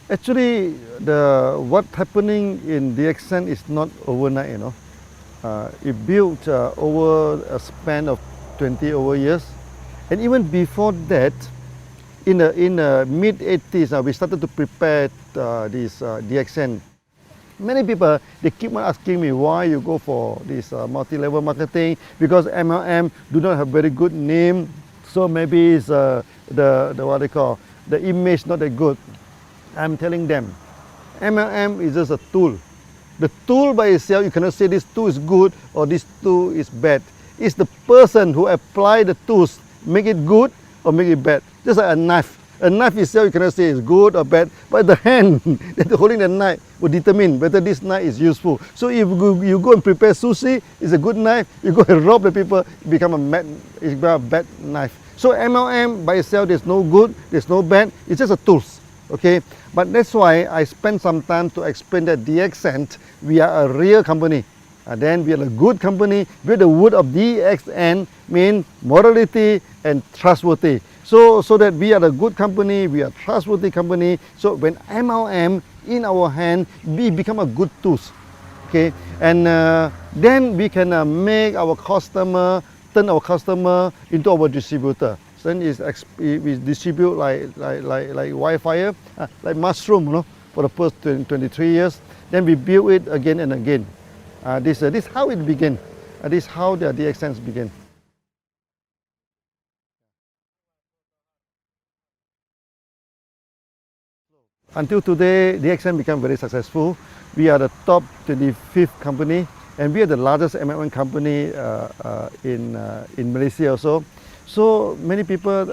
Actually, what's happening in DXN is not overnight, you know. It built over a span of 20 over years. And even before that, in the mid-80s, we started to prepare this DXN. Many people, they keep on asking me why you go for this multi-level marketing, because MLM do not have very good name, so maybe it's the what they call, the image not that good. I'm telling them, MLM is just a tool. The tool by itself, you cannot say this tool is good or this tool is bad. It's the person who apply the tools, make it good or make it bad. Just like a knife. A knife itself, you cannot say it's good or bad, but the hand that holding the knife will determine whether this knife is useful. So if you go and prepare sushi, it's a good knife. You go and rob the people, it becomes a bad knife. So MLM by itself, there's no good, there's no bad. It's just a tools. Okay, but that's why I spent some time to explain that DXN, we are a real company. Then we are a good company. With the word of DXN mean morality and trustworthy. So that we are a good company, we are a trustworthy company. So when MLM in our hand, we become a good tools. Okay, and then we can make our customer, turn our customer into our distributor. Then we distribute like Wi-Fi, like mushroom, you know, for the first 23 years. Then we build it again and again. This is how it began. This is how the DXNs began. Until today, DXN became very successful. We are the top 25th company, and we are the largest MLM company in Malaysia also. So many people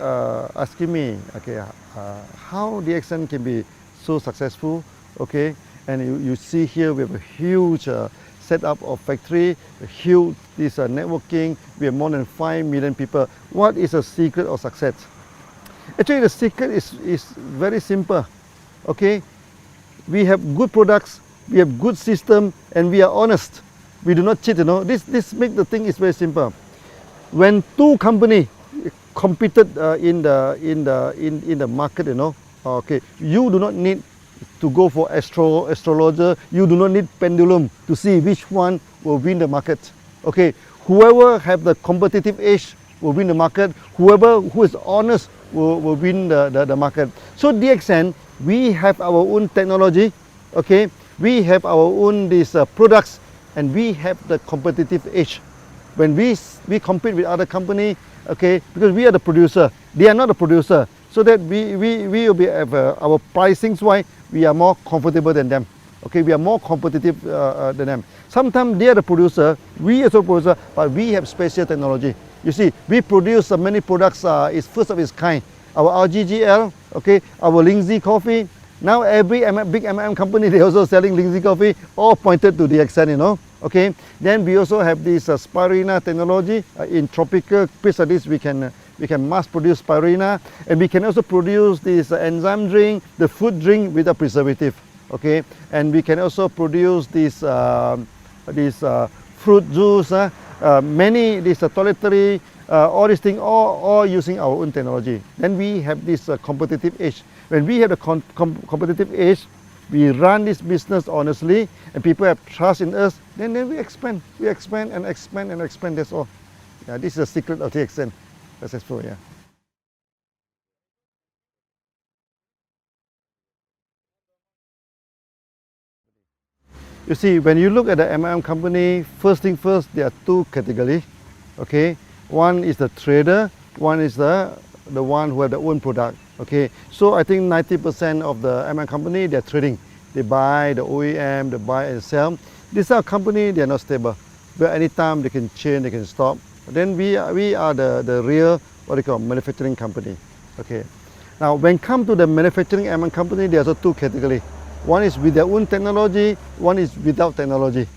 asking me, okay, how DXN can be so successful, okay? And you see here we have a huge setup of factory, a huge networking. We have more than 5 million people. What is the secret of success? Actually, the secret is very simple, okay? We have good products, we have good system, and we are honest. We do not cheat, you know. This makes the thing is very simple. When two companies competed in the market, you know, okay, you do not need to go for astrologer, you do not need pendulum to see which one will win the market. Okay, whoever have the competitive edge will win the market, whoever who is honest will win the market. So DXN, we have our own technology, okay, we have our own products, and we have the competitive edge. When we compete with other company, okay, because we are the producer, they are not the producer, so that we will be our pricing wise, we are more comfortable than them. Okay, we are more competitive than them. Sometimes they are the producer, we are the producer, but we have special technology. You see, we produce many products. It's first of its kind. Our RGGL, okay, our Lindsay coffee. Now every big MLM company, they also selling Lindsay coffee, all pointed to DXN, you know. Okay, then we also have this spirulina technology. In tropical place like this, we can mass produce spirulina, and we can also produce this enzyme drink, the food drink without preservative. Okay, and we can also produce this fruit juice, many toiletry, all these things, all using our own technology. Then we have this competitive edge. When we have the competitive edge, we run this business honestly, and people have trust in us, then we expand. We expand and expand and expand, that's all. Yeah, this is the secret of DXN. Successful, yeah. You see, when you look at the MLM company, first thing first, there are two categories, okay? One is the trader, one is the one who have their own product, okay? So I think 90% of the MLM company, they're trading. They buy the OEM, they buy and sell. These are company, they are not stable. But anytime they can change, they can stop. Then we are the real, what they call, manufacturing company, okay? Now, when come to the manufacturing MLM company, there are also two categories. One is with their own technology, one is without technology.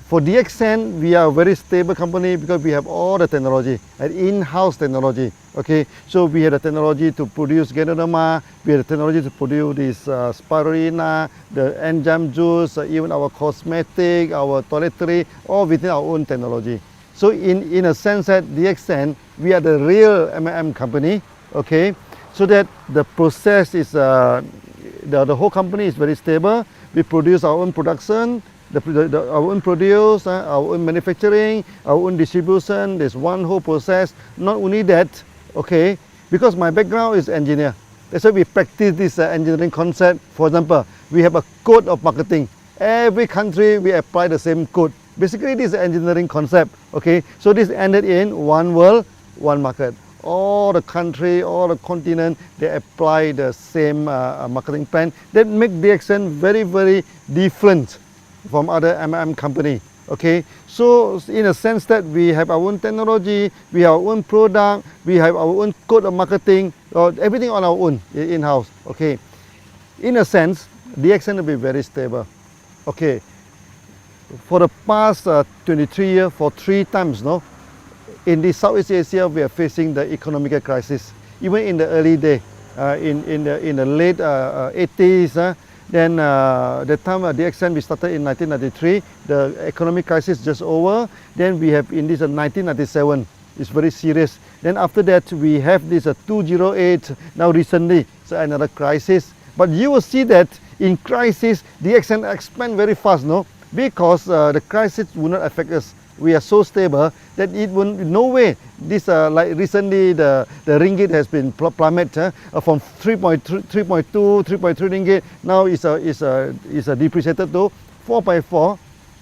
For DXN, we are a very stable company because we have all the technology, and in-house technology. Okay, so we have the technology to produce Ganoderma, we have the technology to produce this spirulina, the enzyme juice, even our cosmetic, our toiletry, all within our own technology. So in a sense that DXN, we are the real MLM company. Okay, so that the process is the whole company is very stable. We produce our own production, our own produce, our own manufacturing, our own distribution. There's one whole process. Not only that, okay, because my background is engineer. That's why we practice this engineering concept. For example, we have a code of marketing. Every country we apply the same code. Basically, this is an engineering concept. Okay, so this ended in one world, one market. All the country, all the continent, they apply the same marketing plan. That make DXN very, very different from other MLM company. Okay, so in a sense that we have our own technology, we have our own product, we have our own code of marketing, everything on our own in-house. Okay, in a sense, DXN will be very stable. Okay, for the past 23 years, for 3 times, no, in the Southeast Asia, we are facing the economic crisis. Even in the early day, in the late 80s, then the time DXN we started in 1993, the economic crisis just over. Then we have in this 1997, it's very serious. Then after that we have this 2008. Now recently, so another crisis. But you will see that in crisis, DXN expand very fast, no, because the crisis will not affect us. We are so stable that it will no way. This like recently the ringgit has been plummeted from 3.2, 3.3 ringgit. Now is depreciated to 4.4,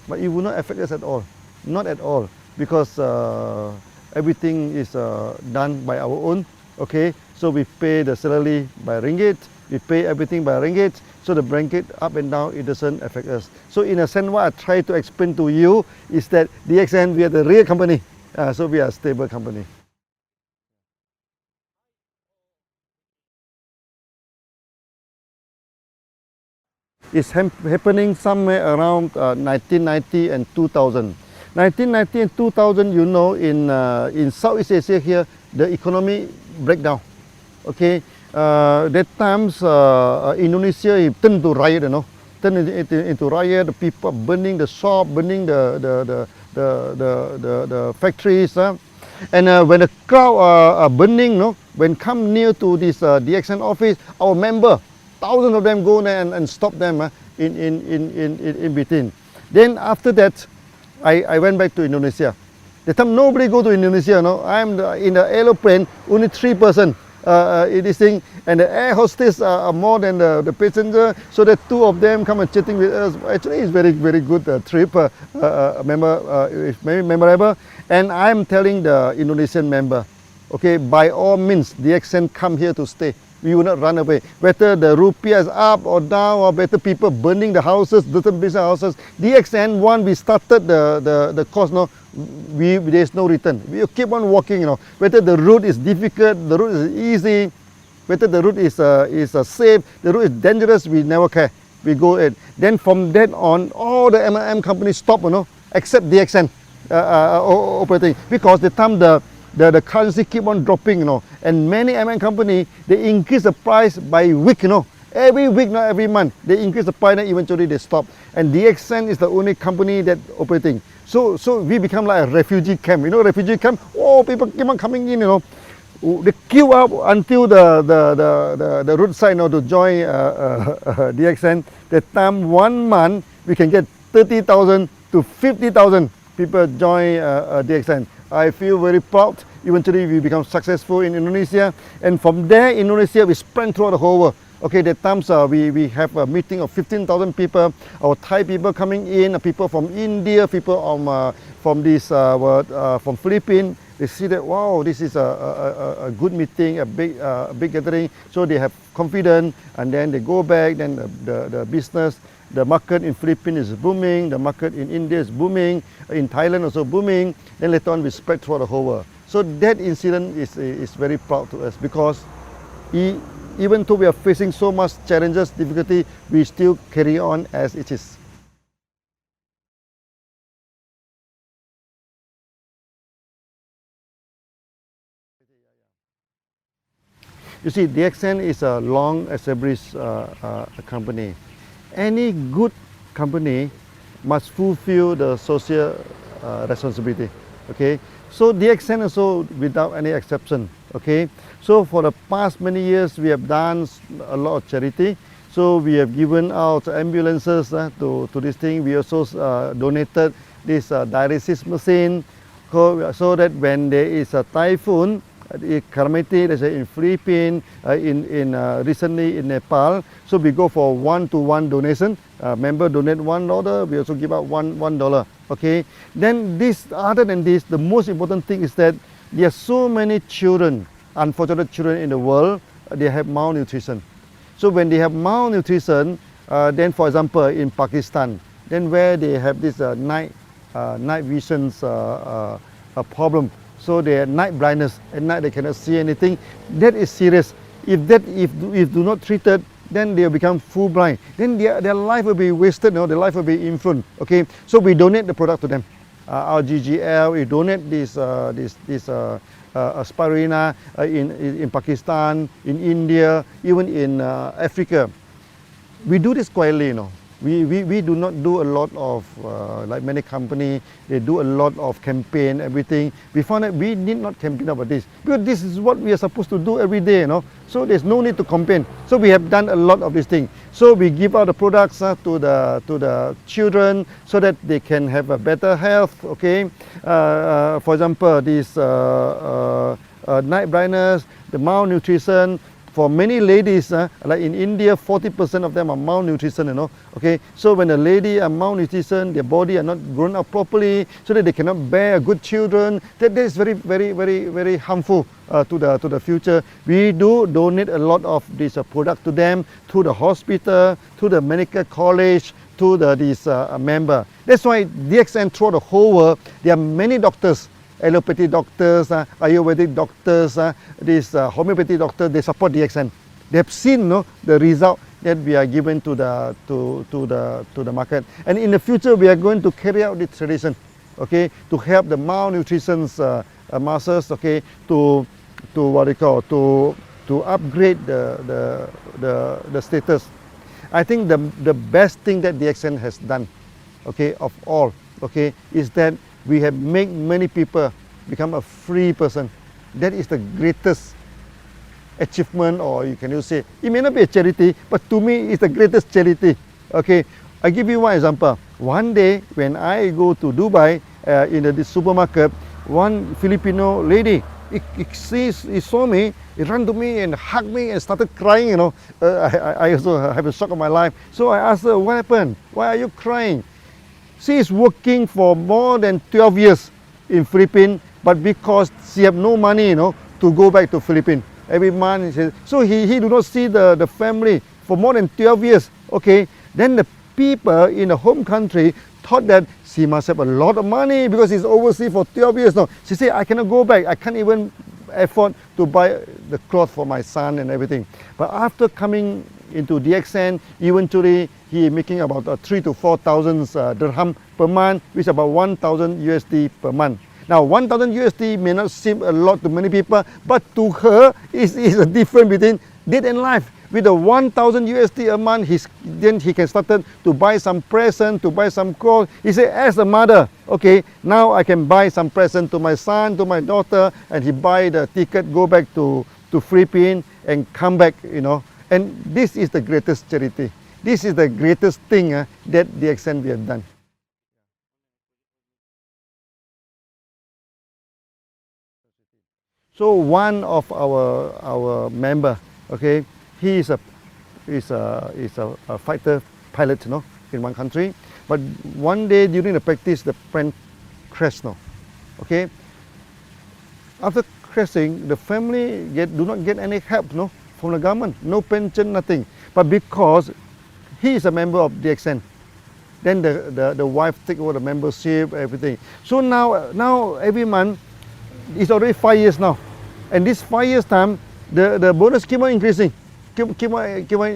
but it will not affect us at all, not at all, because everything is done by our own. Okay, so we pay the salary by ringgit. We pay everything by ringgit, so the ringgit up and down, it doesn't affect us. So in a sense, what I try to explain to you is that DXN, we are the real company, so we are a stable company. It's happening somewhere around 1990 and 2000. 1990 and 2000, you know, in Southeast Asia here, the economy breakdown. Okay. That times Indonesia turned to riot, you know, turned into riot. The people burning the shop, burning the factories, and when the crowd are burning, no, when come near to this DXN office, our member, thousands of them go there and stop them in between. Then after that, I went back to Indonesia. That time nobody go to Indonesia, no. I'm in the aeroplane, only 3 persons. In this thing, and the air hostess are more than the passenger, so that 2 of them come and chatting with us. Actually, it's very, very good trip. It's very memorable. And I'm telling the Indonesian member, okay, by all means, DXN come here to stay. We will not run away. Whether the rupiah is up or down, or better people burning the houses, different business houses. DXN, one, we started the course, no, there's no return. We keep on walking, you know. Whether the route is difficult, the route is easy, whether the route is safe, the route is dangerous, we never care. We go in. Then from then on, all the MLM companies stop, you know, except DXN operating, because the time the currency keep on dropping, you know, and many MLM company, they increase the price by week, you know. Every week, not every month, they increase the price and eventually they stop. And DXN is the only company that operating. So we become like a refugee camp. You know, refugee camp. Oh, people keep on coming in. You know, they queue up until the roadside, you know, to join DXN. That time 1 month we can get 30,000 to 50,000 people join DXN. I feel very proud. Eventually we become successful in Indonesia, and from there Indonesia we spread throughout the whole world. Okay, that times we have a meeting of 15,000 people. Our Thai people coming in, people from India, people from Philippines. They see that, wow, this is a good meeting, a big gathering. So they have confidence, and then they go back. Then the business, the market in Philippines is booming. The market in India is booming. In Thailand also booming. Then later on we spread throughout the whole world. So that incident is very proud to us, because even though we are facing so much challenges, difficulty, we still carry on as it is. You see, DXN is a long established company. Any good company must fulfill the social responsibility. Okay, so DXN also without any exception. Okay, so for the past many years we have done a lot of charity. So we have given out ambulances to this thing. We also donated this dialysis machine so that when there is a typhoon, calamity, let's say in Philippines, recently in Nepal, so we go for one-to-one donation. Member donate $1, we also give out $1. Okay. Then other than this, the most important thing is that there are so many children, unfortunate children in the world, they have malnutrition. So when they have malnutrition, then for example in Pakistan, then where they have this night visions problem. So they have night blindness. At night they cannot see anything. That is serious. If do not treated, then they will become full blind. Then their life will be wasted. Their life will be influenced. Okay. So we donate the product to them. Our GGL, we donate this spirulina in Pakistan, in India, even in Africa. We do this quietly. We do not do a lot of, like many companies, they do a lot of campaign, everything. We found that we need not campaign about this, because this is what we are supposed to do every day, So there's no need to campaign. So we have done a lot of these things. So we give out the products to the children so that they can have a better health, okay? For example, this night blindness, the malnutrition. For many ladies, like in India, 40% of them are malnutrition, Okay, so when a lady are malnutrition, their body are not grown up properly, so that they cannot bear good children. That is very, very, very, very harmful to the future. We do donate a lot of this product to them, to the hospital, to the medical college, to this member. That's why DXN throughout the whole world, there are many doctors. Allopathy doctors, Ayurvedic doctors, this homeopathy doctors, they support DXN. They have seen the result that we are given to the market. And in the future, we are going to carry out this tradition, okay, to help the malnutrition masses, okay, to what they call to upgrade the status. I think the best thing that DXN has done, okay, of all, okay, is that we have made many people become a free person. That is the greatest achievement, or you can say, it may not be a charity, but to me it's the greatest charity. Okay, I give you one example. One day when I go to Dubai, in the supermarket, one Filipino lady, he saw me, he ran to me and hugged me and started crying, I also have a shock of my life. So I asked her, what happened? Why are you crying? She is working for more than 12 years in Philippines, but because she have no money, to go back to Philippines every month. So he do not see the family for more than 12 years. Okay, then the people in the home country thought that she must have a lot of money because she's overseas for 12 years now. She said, I cannot go back. I can't even afford to buy the clothes for my son and everything. But after coming into DXN, eventually he is making about 3,000 to 4,000 dirham per month, which is about 1,000 USD per month. Now 1,000 USD may not seem a lot to many people, but to her is a difference between death and life. With the 1,000 USD a month, then he can start to buy some present, to buy some clothes. He said, as a mother, okay, now I can buy some present to my son, to my daughter, and he buy the ticket, go back to Philippines and come back, And this is the greatest charity. This is the greatest thing that DXN we have done. So one of our member, okay, he is a fighter pilot, in one country. But one day during the practice, the plane crashed, okay. After crashing, the family do not get any help, from the government, no pension, nothing. But because he is a member of DXN, then the wife take over the membership, everything. So now every month, it's already 5 years now. And this 5 years time, the bonus keep on increasing, keep on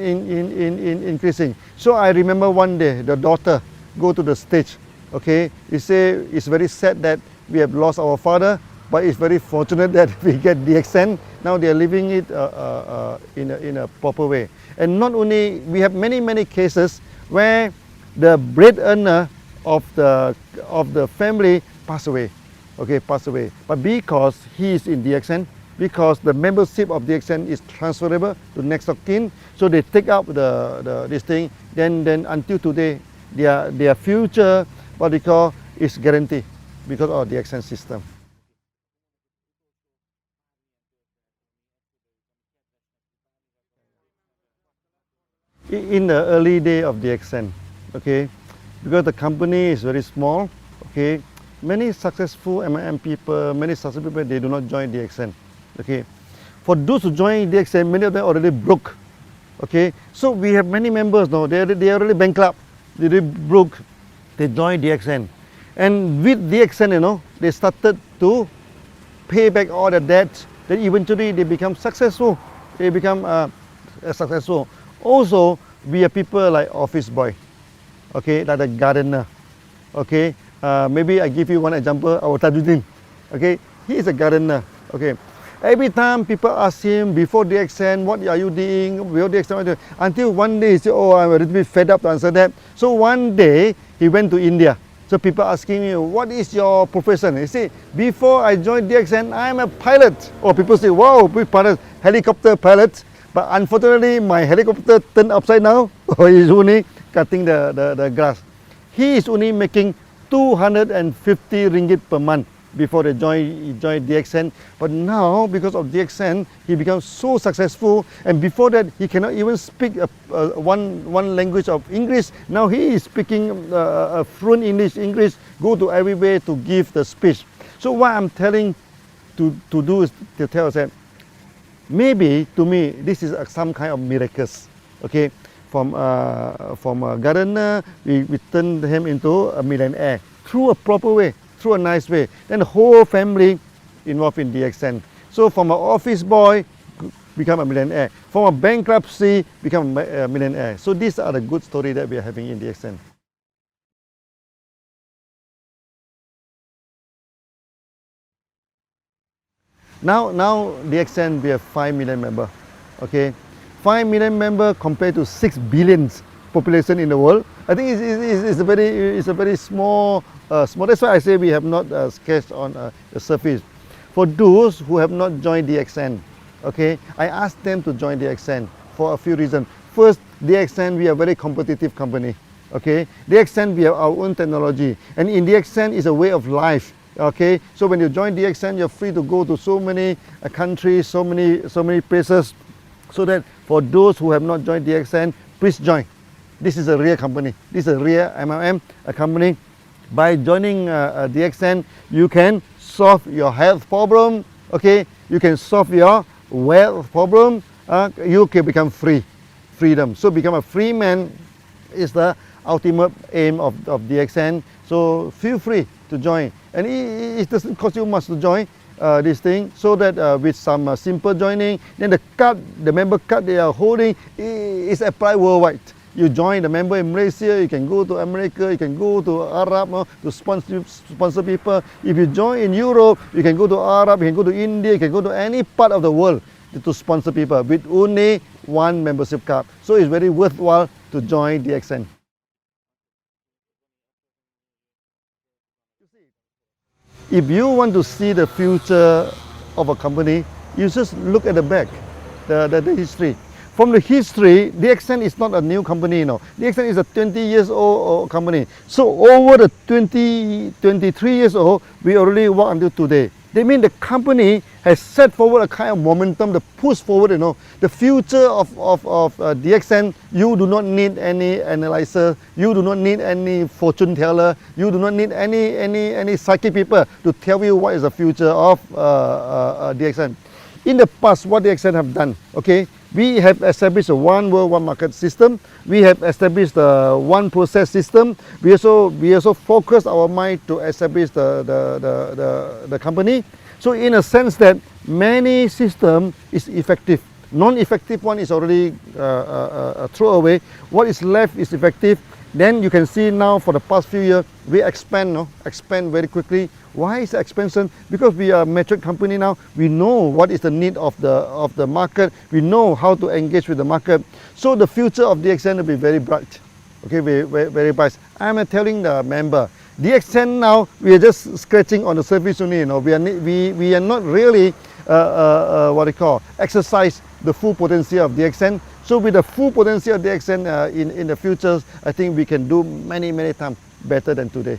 increasing. So I remember one day, the daughter go to the stage, okay. He say, it's very sad that we have lost our father, but it's very fortunate that we get DXN. Now they are living it in a proper way. And not only, we have many cases where the breadwinner of the family pass away, okay, pass away. But because he is in DXN, because the membership of DXN is transferable to next of kin. So they take up this thing. Then until today, their future, what they call, is guaranteed because of DXN system. In the early day of DXN, okay, because the company is very small, okay, many successful MLM people, they do not join DXN, okay. For those who join DXN, many of them already broke, okay. So we have many members now, they are already bankrupt, they already broke, they joined DXN. And with DXN, you know, they started to pay back all the debts, then eventually they become successful, they become successful. Also, we are people like office boy, okay, like the gardener, okay. Maybe I give you one example, our Tajuddin, okay, he is a gardener, okay. Every time people ask him before DXN, what are you doing, before DXN, until one day he said, oh, I'm a little bit fed up to answer that. So one day, he went to India. So people asking me, what is your profession? He said, before I joined DXN, I'm a pilot. Or people say, wow, big pilot, helicopter pilot. But unfortunately, my helicopter turned upside down. He's only cutting the grass. He is only making 250 ringgit per month before he joined DXN. But now, because of DXN, he becomes so successful. And before that, he cannot even speak one language of English. Now he is speaking fluent English, go to everywhere to give the speech. So what I'm telling to do is to tell us that maybe to me this is some kind of miracles. Okay, from a gardener, we turn him into a millionaire through a proper way, through a nice way. Then the whole family involved in DXN. So from an office boy, become a millionaire. From a bankruptcy, become a millionaire. So these are the good stories that we are having in DXN. Now DXN, we have 5 million members. Okay, 5 million members compared to 6 billion population in the world. I think it's a very small. That's why I say we have not sketched on the surface. For those who have not joined DXN, okay, I asked them to join DXN for a few reasons. First, DXN, we are a very competitive company. Okay, DXN, we have our own technology, and in DXN is a way of life. Okay, so when you join DXN, you're free to go to so many countries, so many places. So that for those who have not joined DXN, please join. This is a real company. This is a real MLM company. By joining DXN, you can solve your health problem. Okay, you can solve your wealth problem. You can become freedom. So become a free man is the ultimate aim of DXN. So feel free to join. And it doesn't cost you much to join this thing, so that with some simple joining, then the member card they are holding is applied worldwide. You join the member in Malaysia, you can go to America, you can go to Arab to sponsor people. If you join in Europe, you can go to Arab, you can go to India, you can go to any part of the world to sponsor people with only one membership card. So it's very worthwhile to join DXN. If you want to see the future of a company, you just look at the back, the history. From the history, DXN is not a new company, you know. DXN is a 20 years old company. So over the 23 years old, we already work until today. They mean the company has set forward a kind of momentum, the push forward, you know. The future of DXN, you do not need any analyzer, you do not need any fortune teller, you do not need any psychic people to tell you what is the future of DXN. In the past, what DXN have done, okay, we have established a one world, one market system. We have established a one process system. We also focus our mind to establish the company. So in a sense that many system is effective. Non-effective one is already thrown away. What is left is effective. Then you can see now for the past few years, we expand very quickly. Why is the expansion? Because we are a mature company now. We know what is the need of the market. We know how to engage with the market. So the future of DXN will be very bright. Okay, very bright. I'm telling the member, DXN now, we are just scratching on the surface only. You know, we are not really exercise the full potential of DXN. So with the full potential of DXN in the future, I think we can do many times better than today.